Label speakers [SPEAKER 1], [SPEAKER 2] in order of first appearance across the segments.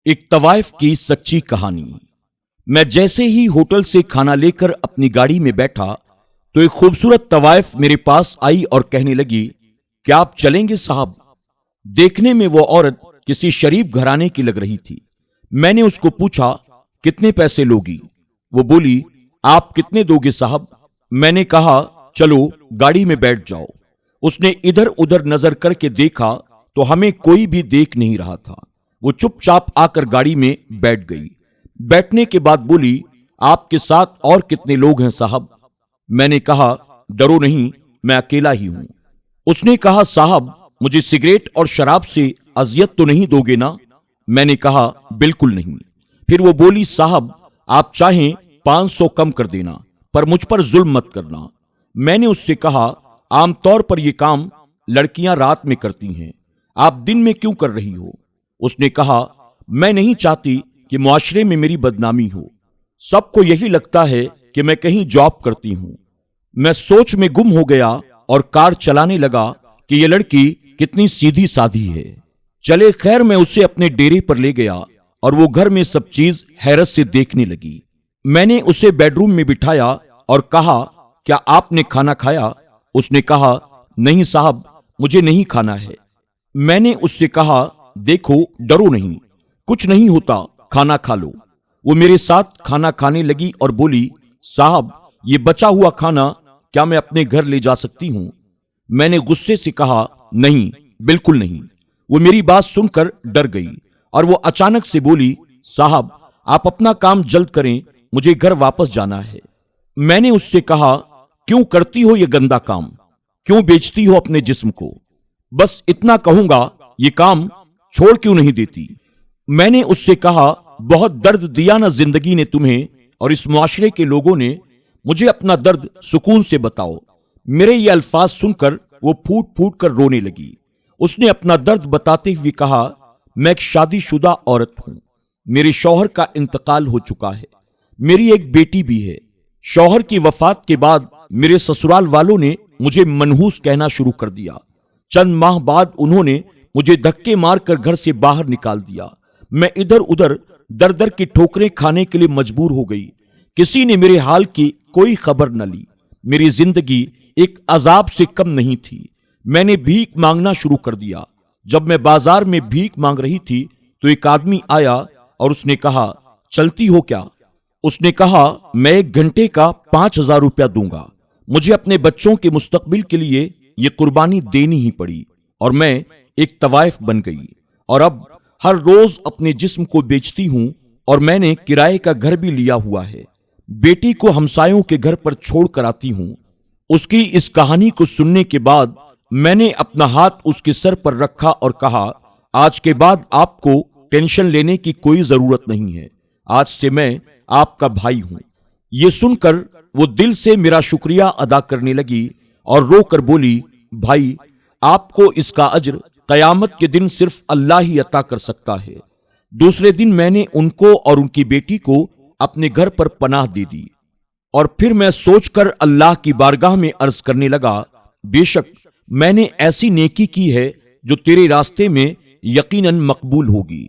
[SPEAKER 1] ایک طوائف کی سچی کہانی۔ میں جیسے ہی ہوٹل سے کھانا لے کر اپنی گاڑی میں بیٹھا تو ایک خوبصورت طوائف میرے پاس آئی اور کہنے لگی، کیا آپ چلیں گے صاحب؟ دیکھنے میں وہ عورت کسی شریف گھرانے کی لگ رہی تھی۔ میں نے اس کو پوچھا، کتنے پیسے لوگی؟ وہ بولی، آپ کتنے دو گے صاحب؟ میں نے کہا، چلو گاڑی میں بیٹھ جاؤ۔ اس نے ادھر ادھر نظر کر کے دیکھا تو ہمیں کوئی بھی دیکھ نہیں رہا تھا۔ وہ چپ چاپ آ کر گاڑی میں بیٹھ گئی۔ بیٹھنے کے بعد بولی، آپ کے ساتھ اور کتنے لوگ ہیں صاحب؟ میں نے کہا، ڈرو نہیں، میں اکیلا ہی ہوں۔ اس نے کہا، صاحب مجھے سگریٹ اور شراب سے اذیت تو نہیں دو گے نا؟ میں نے کہا، بالکل نہیں۔ پھر وہ بولی، صاحب آپ چاہیں 500 کم کر دینا، پر مجھ پر ظلم مت کرنا۔ میں نے اس سے کہا، عام طور پر یہ کام لڑکیاں رات میں کرتی ہیں، آپ دن میں کیوں کر رہی ہو؟ اس نے کہا، میں نہیں چاہتی کہ معاشرے میں میری بدنامی ہو۔ سب کو یہی لگتا ہے کہ میں کہیں جاب کرتی ہوں۔ میں سوچ میں گم ہو گیا اور کار چلانے لگا کہ یہ لڑکی کتنی سیدھی سادھی ہے۔ چلے خیر، میں اسے اپنے ڈیرے پر لے گیا اور وہ گھر میں سب چیز حیرت سے دیکھنے لگی۔ میں نے اسے بیڈ روم میں بٹھایا اور کہا، کیا آپ نے کھانا کھایا؟ اس نے کہا، نہیں صاحب مجھے نہیں کھانا ہے۔ میں نے اس سے کہا، دیکھو ڈرو نہیں، کچھ نہیں ہوتا، کھانا کھا لو۔ وہ میرے ساتھ کھانا کھانے لگی اور بولی، صاحب یہ بچا ہوا کھانا کیا میں اپنے گھر لے جا سکتی ہوں؟ میں نے غصے سے کہا، نہیں، بالکل نہیں۔ وہ میری بات سن کر ڈر گئی اور وہ اچانک سے بولی، صاحب آپ اپنا کام جلد کریں، مجھے گھر واپس جانا ہے۔ میں نے اس سے کہا، کیوں کرتی ہو یہ گندا کام؟ کیوں بیچتی ہو اپنے جسم کو؟ بس اتنا کہوں گا، یہ کام چھوڑ کیوں نہیں دیتی؟ میں نے اس سے کہا، بہت درد دیا نا زندگی نے تمہیں اور اس معاشرے کے لوگوں نے، مجھے اپنا درد سکون سے بتاؤ۔ میرے یہ الفاظ سن کر وہ پھوٹ پھوٹ کر رونے لگی۔ اس نے اپنا درد بتاتے ہوئے کہا، میں ایک شادی شدہ عورت ہوں، میرے شوہر کا انتقال ہو چکا ہے، میری ایک بیٹی بھی ہے۔ شوہر کی وفات کے بعد میرے سسرال والوں نے مجھے منحوس کہنا شروع کر دیا۔ چند ماہ بعد انہوں نے مجھے دھکے مار کر گھر سے باہر نکال دیا۔ میں ادھر ادھر در در کی ٹھوکریں کھانے کے لیے مجبور ہو گئی۔ کسی نے میرے حال کی کوئی خبر نہ لی۔ میری زندگی ایک عذاب سے کم نہیں تھی۔ میں نے بھیک مانگنا شروع کر دیا۔ جب میں بازار میں بھیک مانگ رہی تھی تو ایک آدمی آیا اور اس نے کہا، چلتی ہو کیا؟ اس نے کہا، میں 1 گھنٹے کا 5000 روپیہ دوں گا۔ مجھے اپنے بچوں کے مستقبل کے لیے یہ قربانی دینی ہی پڑی اور میں ایک طوائف بن گئی، اور اب ہر روز اپنے جسم کو بیچتی ہوں، اور میں نے کرائے کا گھر بھی لیا ہوا ہے۔ بیٹی کو ہمسایوں کے گھر پر چھوڑ کر آتی ہوں۔ اس کی اس کہانی کو سننے کے بعد میں نے اپنا ہاتھ اس کے سر پر رکھا اور کہا، آج کے بعد آپ کو ٹینشن لینے کی کوئی ضرورت نہیں ہے، آج سے میں آپ کا بھائی ہوں۔ یہ سن کر وہ دل سے میرا شکریہ ادا کرنے لگی اور رو کر بولی، بھائی آپ کو اس کا اجر قیامت کے دن صرف اللہ ہی عطا کر سکتا ہے۔ دوسرے دن میں نے ان کو اور ان کی بیٹی کو اپنے گھر پر پناہ دے دی، اور پھر میں سوچ کر اللہ کی بارگاہ میں عرض کرنے لگا، بے شک میں نے ایسی نیکی کی ہے جو تیرے راستے میں یقیناً مقبول ہوگی۔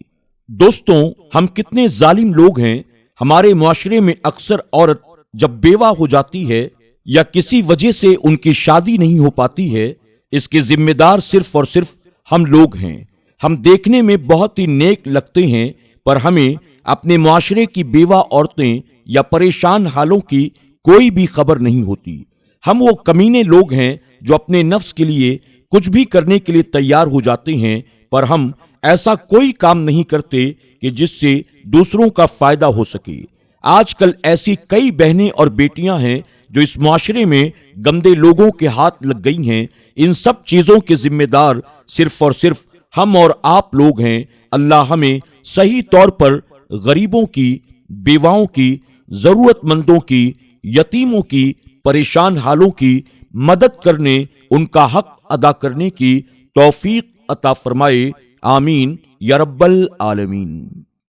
[SPEAKER 1] دوستوں، ہم کتنے ظالم لوگ ہیں۔ ہمارے معاشرے میں اکثر عورت جب بیوہ ہو جاتی ہے یا کسی وجہ سے ان کی شادی نہیں ہو پاتی ہے، اس کے ذمہ دار صرف اور صرف ہم لوگ ہیں۔ ہم دیکھنے میں بہت ہی نیک لگتے ہیں، پر ہمیں اپنے معاشرے کی بیوہ عورتیں یا پریشان حالوں کی کوئی بھی خبر نہیں ہوتی۔ ہم وہ کمینے لوگ ہیں جو اپنے نفس کے لیے کچھ بھی کرنے کے لیے تیار ہو جاتے ہیں، پر ہم ایسا کوئی کام نہیں کرتے کہ جس سے دوسروں کا فائدہ ہو سکے۔ آج کل ایسی کئی بہنیں اور بیٹیاں ہیں جو اس معاشرے میں گندے لوگوں کے ہاتھ لگ گئی ہیں۔ ان سب چیزوں کے ذمہ دار صرف اور صرف ہم اور آپ لوگ ہیں۔ اللہ ہمیں صحیح طور پر غریبوں کی، بیواؤں کی، ضرورت مندوں کی، یتیموں کی، پریشان حالوں کی مدد کرنے، ان کا حق ادا کرنے کی توفیق عطا فرمائے، آمین یا رب العالمین۔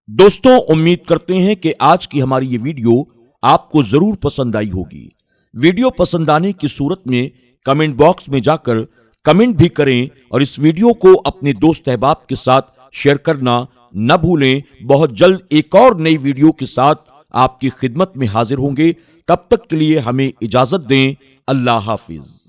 [SPEAKER 1] دوستوں، امید کرتے ہیں کہ آج کی ہماری یہ ویڈیو آپ کو ضرور پسند آئی ہوگی۔ ویڈیو پسند آنے کی صورت میں کمنٹ باکس میں جا کر کمنٹ بھی کریں اور اس ویڈیو کو اپنے دوست احباب کے ساتھ شیئر کرنا نہ بھولیں بہت جلد ایک اور نئی ویڈیو کے ساتھ آپ کی خدمت میں حاضر ہوں گے۔ تب تک کے لیے ہمیں اجازت دیں۔ اللہ حافظ۔